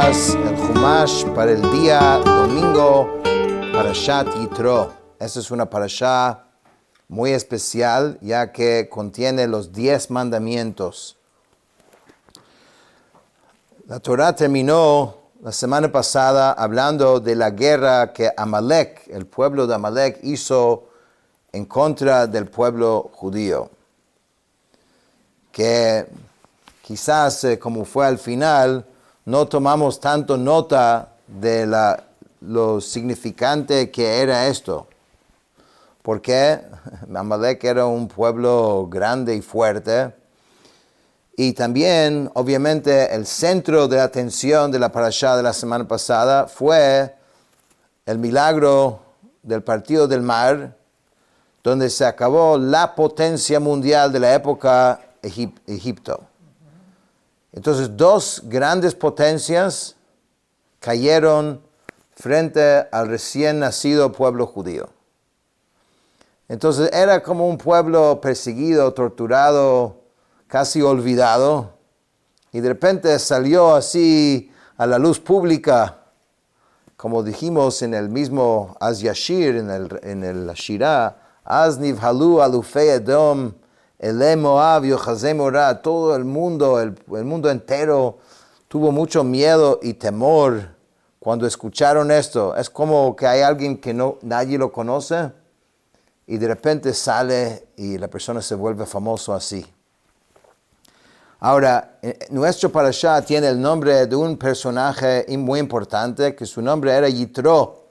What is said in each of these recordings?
días, el Jumash para el día domingo, Parashat Yitro. Esta es una parashá muy especial, ya que contiene los 10 mandamientos. La Torah terminó la semana pasada hablando de la guerra que Amalek, el pueblo de Amalek, hizo en contra del pueblo judío. Que quizás, como fue al final, no tomamos tanto nota de lo significante que era esto. Porque Amalek era un pueblo grande y fuerte. Y también, obviamente, el centro de atención de la parashá de la semana pasada fue el milagro del partido del mar, donde se acabó la potencia mundial de la época Egipto. Entonces, dos grandes potencias cayeron frente al recién nacido pueblo judío. Entonces, era como un pueblo perseguido, torturado, casi olvidado, y de repente salió así a la luz pública, como dijimos en el mismo Az Yashir, en el Shirah, Az nivhalu alufei Edom, Ele Moab yochazem ora. Todo el mundo entero tuvo mucho miedo y temor cuando escucharon esto. Es como que hay alguien que nadie lo conoce y de repente sale y la persona se vuelve famoso así. Ahora, nuestro parashá tiene el nombre de un personaje muy importante, que su nombre era Yitro.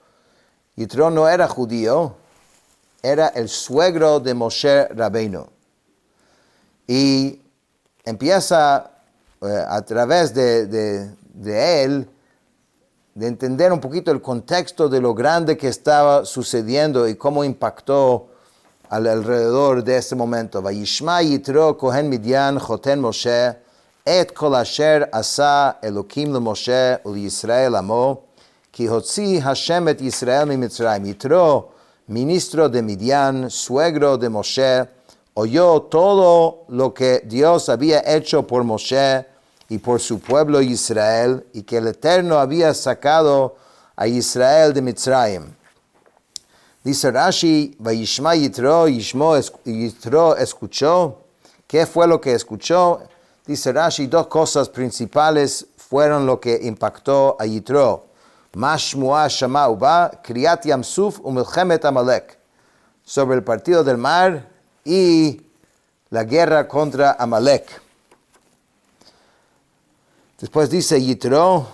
Yitro no era judío, era el suegro de Moshe Rabbeinu. Y empieza a través de él, de entender un poquito el contexto de lo grande que estaba sucediendo y cómo impactó alrededor de este momento. Vayishma Yitro Kohen Midian Choten Moshe et kol asher asa Elokim leMoshe uLyisrael amo ki hotzi Hashem et Yisrael miMitzrayim. Yitro, ministro de Midian, suegro de Moshe, oyó todo lo que Dios había hecho por Moshe y por su pueblo Israel, y que el Eterno había sacado a Israel de Mitzrayim. Dice Rashi, Vayishma Yitro, Yitro escuchó. ¿Qué fue lo que escuchó? Dice Rashi, dos cosas principales fueron lo que impactó a Yitro. Mashmua Shama Uba, Kriyat Yamsuf Umilchemet Amalek. Sobre el partido del mar y la guerra contra Amalek. Después dice Yitro,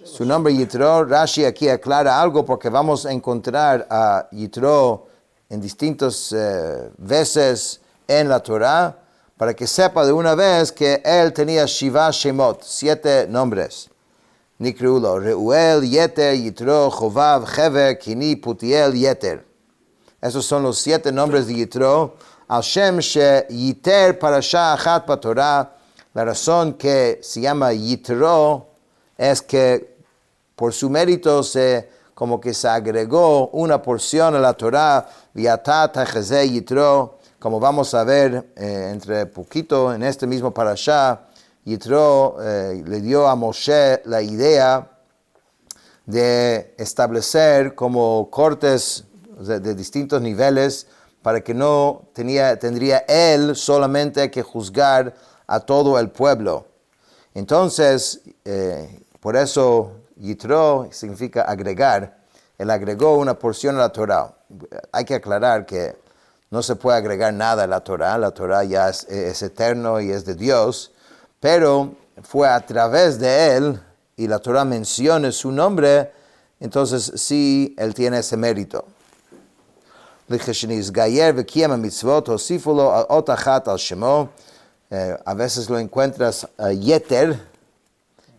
su nombre Yitro. Rashi aquí aclara algo porque vamos a encontrar a Yitro en distintas veces en la Torah, para que sepa de una vez que él tenía Shiva Shemot, 7 nombres. Nikrulo, Reuel, Yeter, Yitro, Chovav, Hever, Kini, Putiel, Yeter. Esos son los 7 nombres de Yitro. Hashem she Yiter parasha achat batorah. La razón que se llama Yitro es que por su mérito como que se agregó una porción a la Torah, Viatá Tachazé Yitro, como vamos a ver entre poquito en este mismo parashá. Yitro le dio a Moshe la idea de establecer como cortes de distintos niveles, para que no tendría él solamente que juzgar a todo el pueblo. Entonces, por eso Yitro significa agregar. Él agregó una porción a la Torah. Hay que aclarar que no se puede agregar nada a la Torah. La Torah ya es eterno y es de Dios. Pero fue a través de él, y la Torah menciona su nombre, entonces sí, él tiene ese mérito. A veces lo encuentras Yeter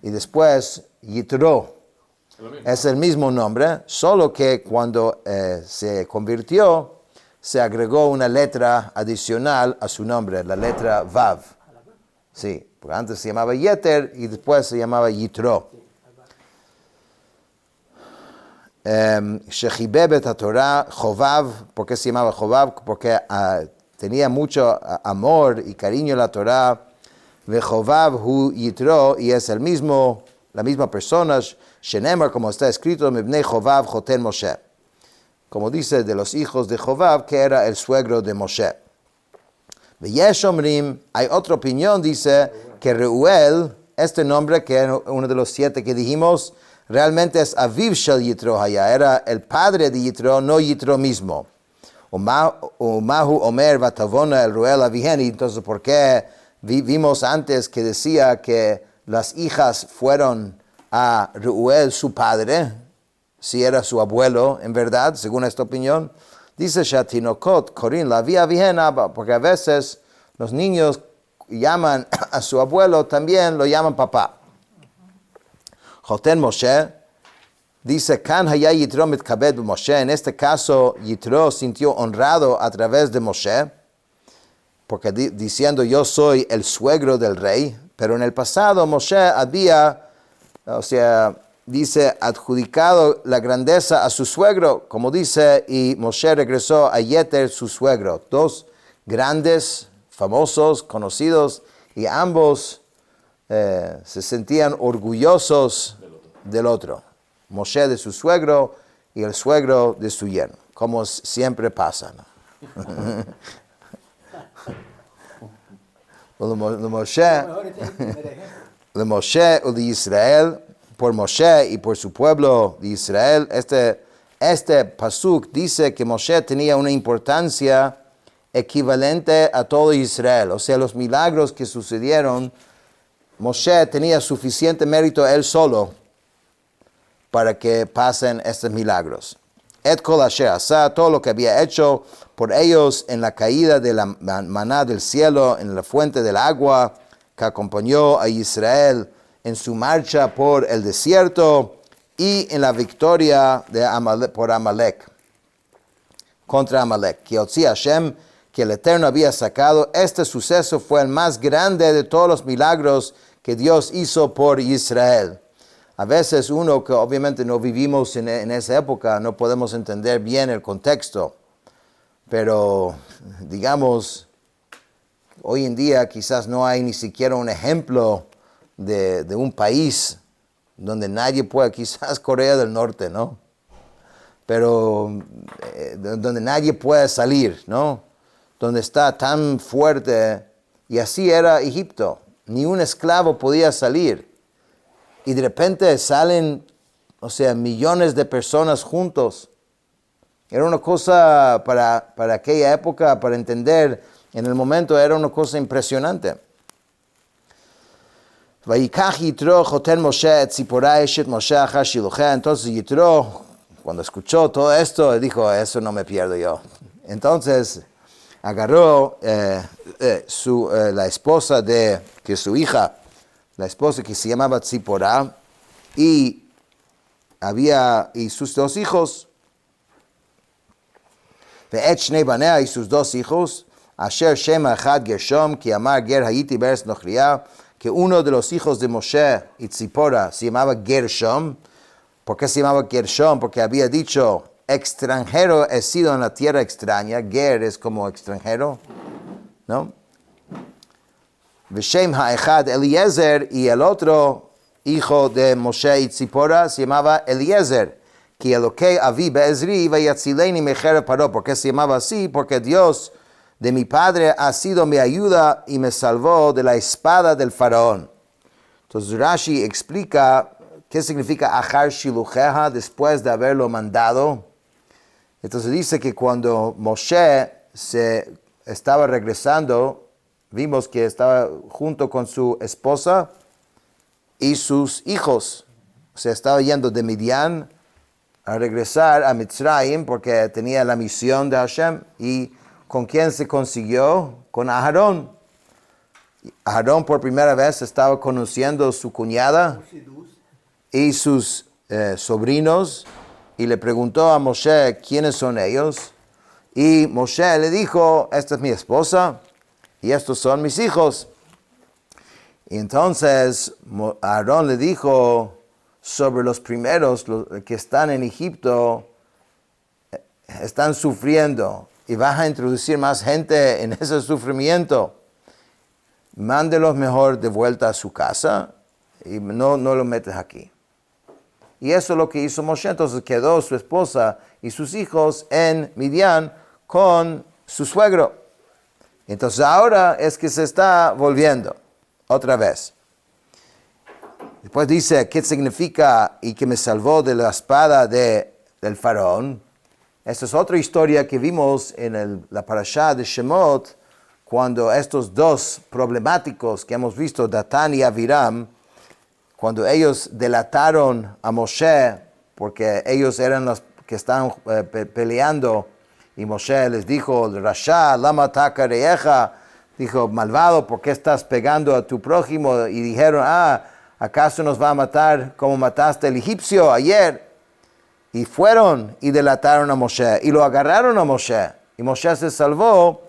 y después Yitro. Es el mismo nombre, solo que cuando se convirtió, se agregó una letra adicional a su nombre, la letra Vav. Sí, porque antes se llamaba Yeter y después se llamaba Yitro. Shechibebet HaTorah, Chovav. ¿Por qué se llamaba Chovav? Porque tenía mucho amor y cariño a la Torah. Vechovav hu Yitro, y es el mismo la misma persona, Shenemar, como está escrito, Mibnei Jovav Joten Moshe. Como dice de los hijos de Jovav, que era el suegro de Moshe. Veyesh Omrim, hay otra opinión, dice que Reuel, este nombre que es uno de los 7 que dijimos, realmente es Aviv Shel Yitro Haya, era el padre de Yitro, no Yitro mismo. Mahu Omer Vatavona el Reuel Aviheni, entonces ¿por qué vimos antes que decía que las hijas fueron a Reuel su padre, si era su abuelo en verdad, según esta opinión? Dice Shatinokot, Corin, la vía Abba, porque a veces los niños llaman a su abuelo, también lo llaman papá. Joten Moshe, dice, Kan haya Yitro mitkabed Moshe, en este caso Yitro sintió honrado a través de Moshe, porque diciendo yo soy el suegro del rey, pero en el pasado Moshe había, dice, adjudicado la grandeza a su suegro, como dice, y Moshe regresó a Yeter, su suegro. 2 grandes, famosos, conocidos, y ambos se sentían orgullosos del otro. Moshe de su suegro y el suegro de su yerno, como siempre pasa, ¿no? de Moshe o de Israel, por Moshe y por su pueblo de Israel, este pasuk dice que Moshe tenía una importancia equivalente a todo Israel. O sea, los milagros que sucedieron, Moshe tenía suficiente mérito él solo para que pasen estos milagros. Et kol asher asa, todo lo que había hecho por ellos en la caída de la maná del cielo, en la fuente del agua que acompañó a Israel en su marcha por el desierto y en la victoria de por Amalek, contra Amalek. Que Otzi Hashem, que el Eterno había sacado, este suceso fue el más grande de todos los milagros que Dios hizo por Israel. A veces uno que obviamente no vivimos en esa época, no podemos entender bien el contexto, pero digamos, hoy en día quizás no hay ni siquiera un ejemplo de un país donde nadie pueda, quizás Corea del Norte, ¿no? Pero donde nadie puede salir, ¿no? Donde está tan fuerte, y así era Egipto, ni un esclavo podía salir. Y de repente salen, millones de personas juntos. Era una cosa para aquella época, para entender, en el momento era una cosa impresionante. Entonces Yitro, cuando escuchó todo esto, dijo, eso no me pierdo yo. Entonces agarró la esposa que su hija, la esposa que se llamaba Tzipora, y sus 2 hijos, ve'et shnei banea, y sus 2 hijos, asher shema echad Gershom, ki amar ger hayiti beretz nochriya, que uno de los hijos de Moshe y Tzipora se llamaba Gershom. ¿Por qué se llamaba Gershom? Porque había dicho, extranjero he sido en la tierra extraña. Ger es como extranjero, ¿no? Veshem ha'echad Eliezer, y el otro hijo de Moshe y Tzipora se llamaba Eliezer. Ki Elokei avi be'ezri vayatzileni mecherev paro. ¿Por qué se llamaba así? Porque Dios de mi padre ha sido mi ayuda y me salvó de la espada del faraón. Entonces Rashi explica qué significa achar shilucheja, después de haberlo mandado. Entonces dice que cuando Moshe se estaba regresando, vimos que estaba junto con su esposa y sus hijos. O sea, estaba yendo de Midian a regresar a Mitzrayim porque tenía la misión de Hashem. ¿Y con quién se consiguió? Con Aarón. Aarón por primera vez estaba conociendo a su cuñada y sus sobrinos, y le preguntó a Moshe quiénes son ellos. Y Moshe le dijo, esta es mi esposa y estos son mis hijos. Y entonces Aarón le dijo sobre los primeros, los que están en Egipto, están sufriendo y vas a introducir más gente en ese sufrimiento. Mándelos mejor de vuelta a su casa y no lo metes aquí. Y eso es lo que hizo Moshe. Entonces quedó su esposa y sus hijos en Midian con su suegro. Entonces ahora es que se está volviendo otra vez. Después dice, ¿qué significa y que me salvó de la espada del faraón? Esta es otra historia que vimos en la parashá de Shemot, cuando estos dos problemáticos que hemos visto, Datán y Abiram, cuando ellos delataron a Moshe, porque ellos eran los que estaban peleando, y Moshe les dijo, Rasha, lama taka reeja, dijo, malvado, ¿por qué estás pegando a tu prójimo? Y dijeron, ¿acaso nos va a matar como mataste al egipcio ayer? Y fueron y delataron a Moshe, y lo agarraron a Moshe, y Moshe se salvó,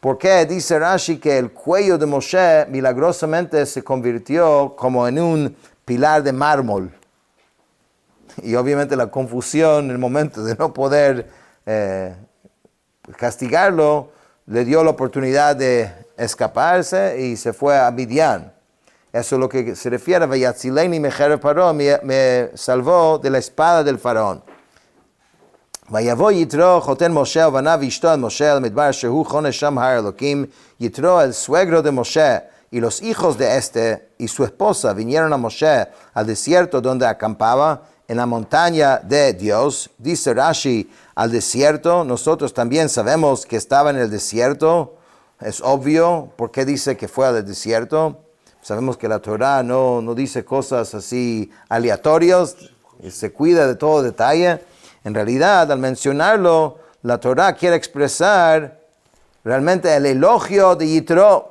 porque dice Rashi que el cuello de Moshe milagrosamente se convirtió como en un pilar de mármol. Y obviamente la confusión en el momento de no poder castigarlo, le dio la oportunidad de escaparse y se fue a Midian. Eso es lo que se refiere a Vayatzileni mejer paró, me salvó de la espada del faraón. ויבוא יתרו חותן משה ובניו ואשתו al Moshe al midbar shehu chonesh sham har Elokim. Yitro, el suegro de Moshe, y los hijos de este y su esposa vinieron a Moshe al desierto donde acampaba en la montaña de Dios. Dice Rashi, al desierto, nosotros también sabemos que estaba en el desierto. Es obvio, ¿por qué dice que fue al desierto? Sabemos que la Torah no dice cosas así aleatorias, se cuida de todo detalle. En realidad, al mencionarlo, la Torah quiere expresar realmente el elogio de Yitro,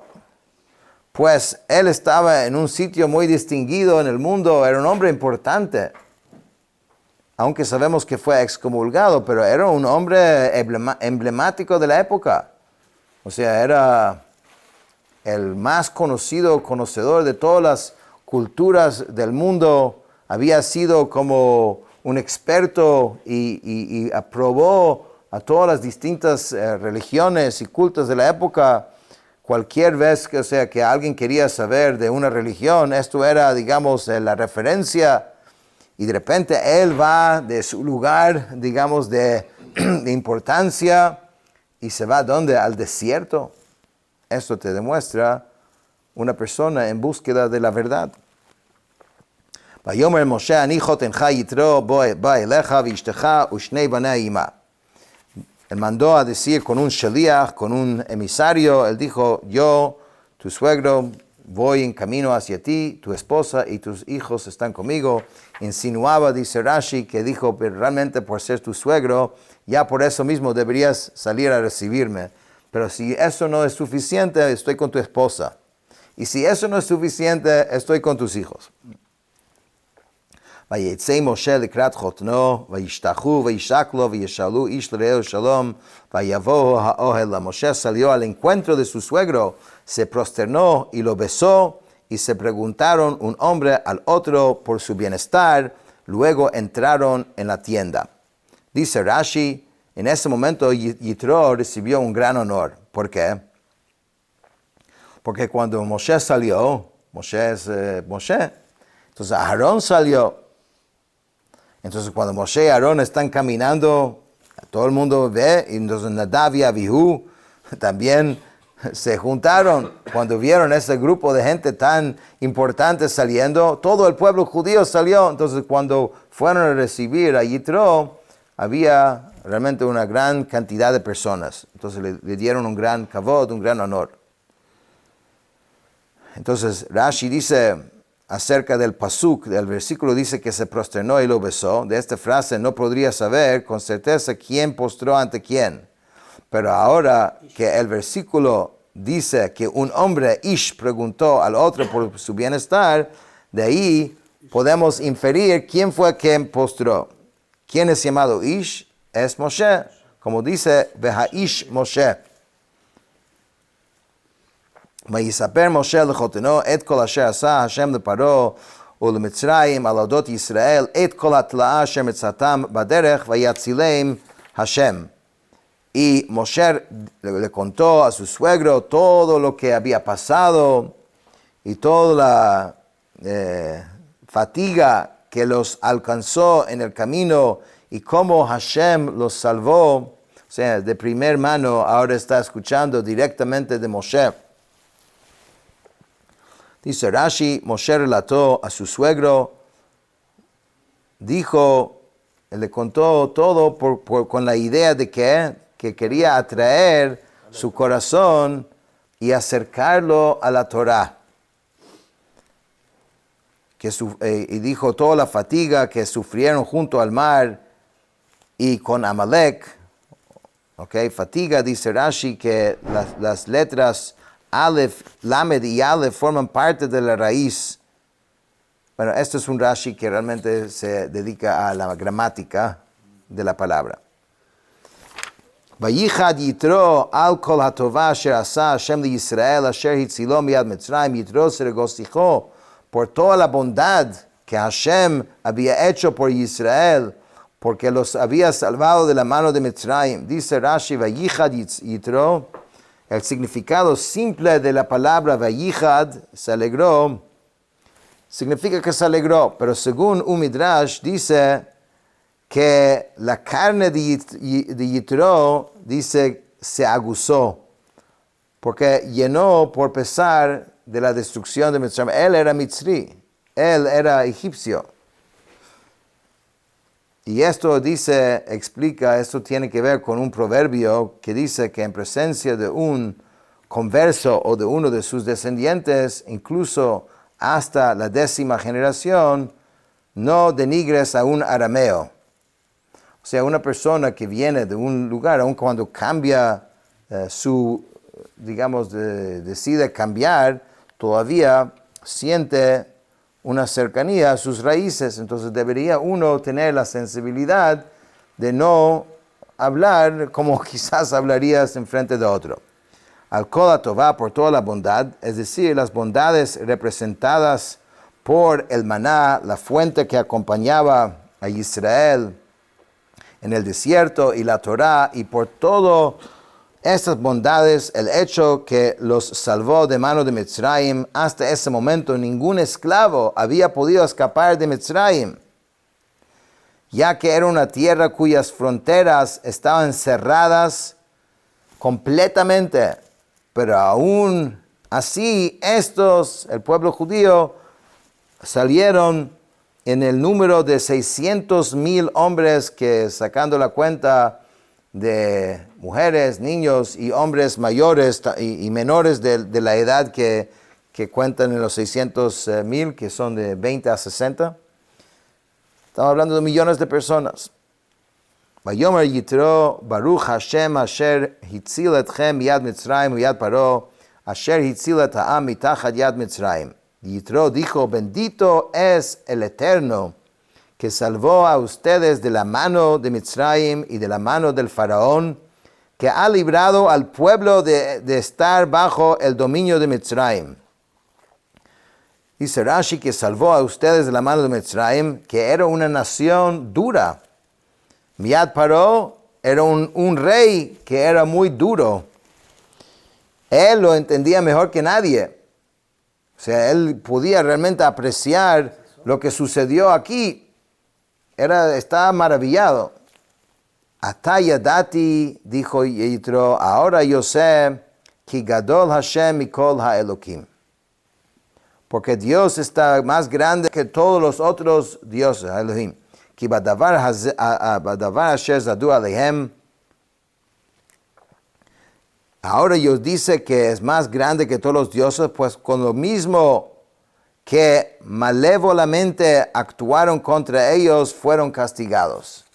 pues él estaba en un sitio muy distinguido en el mundo, era un hombre importante, aunque sabemos que fue excomulgado, pero era un hombre emblemático de la época. O sea, era el más conocedor de todas las culturas del mundo, había sido como un experto y aprobó a todas las distintas religiones y cultos de la época. Cualquier vez que alguien quería saber de una religión, esto era, digamos, la referencia, y de repente él va de su lugar, digamos, de importancia, y se va ¿dónde? Al desierto. Esto te demuestra una persona en búsqueda de la verdad. ויאמר משה אני חותנך יתרו בא אליך ואשתך ושני בניה עמה. Él mandó a decir con un shaliach, con un emisario, él dijo, yo, tu suegro, voy en camino hacia ti, tu esposa y tus hijos están conmigo. Insinuaba, dice Rashi, que dijo, pero realmente por ser tu suegro, ya por eso mismo deberías salir a recibirme. Pero si eso no es suficiente, estoy con tu esposa. Y si eso no es suficiente, estoy con tus hijos. ויצא משה לקראת חותנו, וישתחו וישקלו וישאלו איש לרעהו שלום, ויבוא האוהל. Moshe salió al encuentro de su suegro, se prosternó y lo besó, y se preguntaron un hombre al otro por su bienestar, luego entraron en la tienda. Dice Rashi, en ese momento Yitro recibió un gran honor. ¿Por qué? Porque cuando Moshe salió, Moshe es Moshe, entonces Aarón salió. Entonces cuando Moshe y Aarón están caminando, todo el mundo ve, y entonces Nadab y Abihu también se juntaron. Cuando vieron ese grupo de gente tan importante saliendo, todo el pueblo judío salió. Entonces cuando fueron a recibir a Yitro, había realmente una gran cantidad de personas. Entonces le dieron un gran kavod, un gran honor. Entonces Rashi dice acerca del pasuk, del versículo dice que se prosternó y lo besó. De esta frase no podría saber con certeza quién postró ante quién. Pero ahora que el versículo dice que un hombre, Ish, preguntó al otro por su bienestar, de ahí podemos inferir quién fue quien postró. ¿Quién es llamado Ish? Es Moshe, como dice, Behaish Moshe. ויספר משה לחותנו את כל אשר עשה השם לפרעה ולמצרים על אודות ישראל את כל התלאה אשר מצאתם בדרך ויצילם השם. Y Moshe le contó a su suegro todo lo que había pasado y toda fatiga que los alcanzó en el camino y cómo Hashem los salvó, o sea, de primer mano, ahora está escuchando directamente de Moshe. Dice Rashi, Moshe relató a su suegro, dijo, le contó todo con la idea de que quería atraer su corazón y acercarlo a la Torah. Y dijo toda la fatiga que sufrieron junto al mar y con Amalek. Okay, fatiga, dice Rashi, que las letras Aleph, Lamed y Aleph forman parte de la raíz. Bueno, esto es un Rashi que realmente se dedica a la gramática de la palabra. Vayichad Yitro al kol hatovah asher asa Hashem li Yisrael asher hitzilo miyad Mitzrayim. Yitro se regocijó por toda la bondad que Hashem había hecho por Israel, porque los había salvado de la mano de Mitzrayim. Dice Rashi, Vayichad Yitro, el significado simple de la palabra Vayichad, se alegró, significa que se alegró, pero según un Midrash dice que la carne de Yitro, dice, se aguzó, porque llenó por pesar de la destrucción de Mitzrayim. Él era Mitzri, él era egipcio. Y esto explica, esto tiene que ver con un proverbio que dice que en presencia de un converso o de uno de sus descendientes, incluso hasta la 10ª generación, no denigres a un arameo. O sea, una persona que viene de un lugar, aun cuando cambia decide cambiar, todavía siente una cercanía a sus raíces. Entonces debería uno tener la sensibilidad de no hablar como quizás hablarías en frente de otro. Al kol hatovah, por toda la bondad, es decir, las bondades representadas por el maná, la fuente que acompañaba a Israel en el desierto, y la Torá, y por todo estas bondades, el hecho que los salvó de mano de Mitzrayim. Hasta ese momento ningún esclavo había podido escapar de Mitzrayim, ya que era una tierra cuyas fronteras estaban cerradas completamente. Pero aún así, el pueblo judío, salieron en el número de 600,000 hombres, que sacando la cuenta de mujeres, niños y hombres mayores y menores de la edad que cuentan en los 600,000, que son de 20 a 60. Estamos hablando de millones de personas. Vayomer Yitro, Baruch Hashem asher hitzil etchem miyad Mitzrayim uyad Paro, asher hitzil et ha'am mitachat yad Mitzrayim. Yitro dijo, bendito es el Eterno, que salvó a ustedes de la mano de Mitzrayim y de la mano del faraón, que ha librado al pueblo de estar bajo el dominio de Mitzrayim. Dice Rashi que salvó a ustedes de la mano de Mitzrayim, que era una nación dura. Miyad Paró era un rey que era muy duro. Él lo entendía mejor que nadie. O sea, él podía realmente apreciar lo que sucedió aquí. Estaba maravillado. Atayadati, dijo Yitro, ahora yo sé que Gadol Hashem mikol ha'elokim. Porque Dios está más grande que todos los otros dioses, Elohim. Ki badavar asher zadu alehem. Ahora Dios dice que es más grande que todos los dioses, pues con lo mismo que malévolamente actuaron contra ellos, fueron castigados.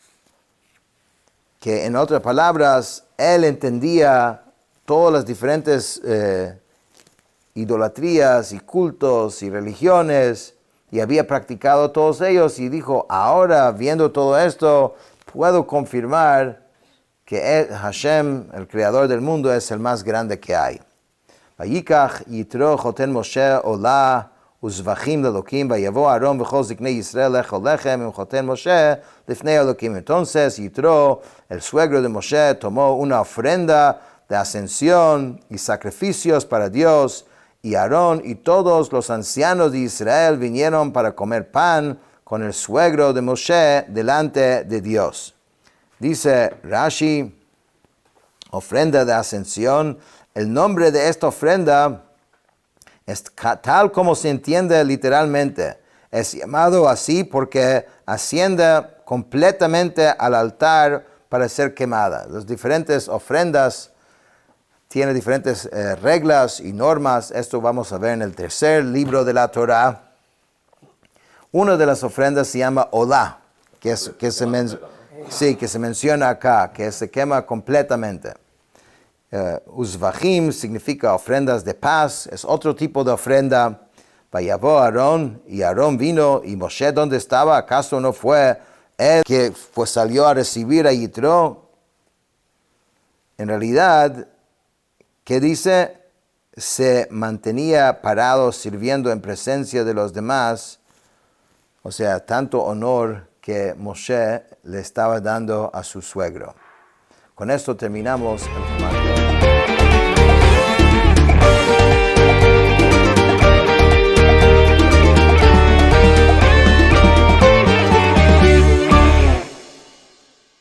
Que en otras palabras, él entendía todas las diferentes idolatrías y cultos y religiones, y había practicado todos ellos, y dijo, ahora viendo todo esto, puedo confirmar que Hashem, el creador del mundo, es el más grande que hay. Vayikach Yitro choten Moshe olah uzvachim lelokim, vayavo Aarón v'chol ziknei Yisrael lechol lechem im choten Moshe lifnei Elokim. Entonces Yitro, el suegro de Moshe, tomó una ofrenda de ascensión y sacrificios para Dios, y Aarón y todos los ancianos de Israel vinieron para comer pan con el suegro de Moshe delante de Dios. Dice Rashi, ofrenda de ascensión. El nombre de esta ofrenda es tal como se entiende literalmente. Es llamado así porque asciende completamente al altar para ser quemada. Las diferentes ofrendas tienen diferentes reglas y normas. Esto vamos a ver en el tercer libro de la Torah. Una de las ofrendas se llama Olá, que se menciona acá, que se quema completamente. Uzvahim significa ofrendas de paz, es otro tipo de ofrenda. Vayavó Aarón, y Aarón vino, y Moshe, ¿dónde estaba? ¿Acaso no fue él que salió a recibir a Yitro? En realidad, ¿qué dice? Se mantenía parado sirviendo en presencia de los demás, o sea, tanto honor que Moshe le estaba dando a su suegro. Con esto terminamos el comando.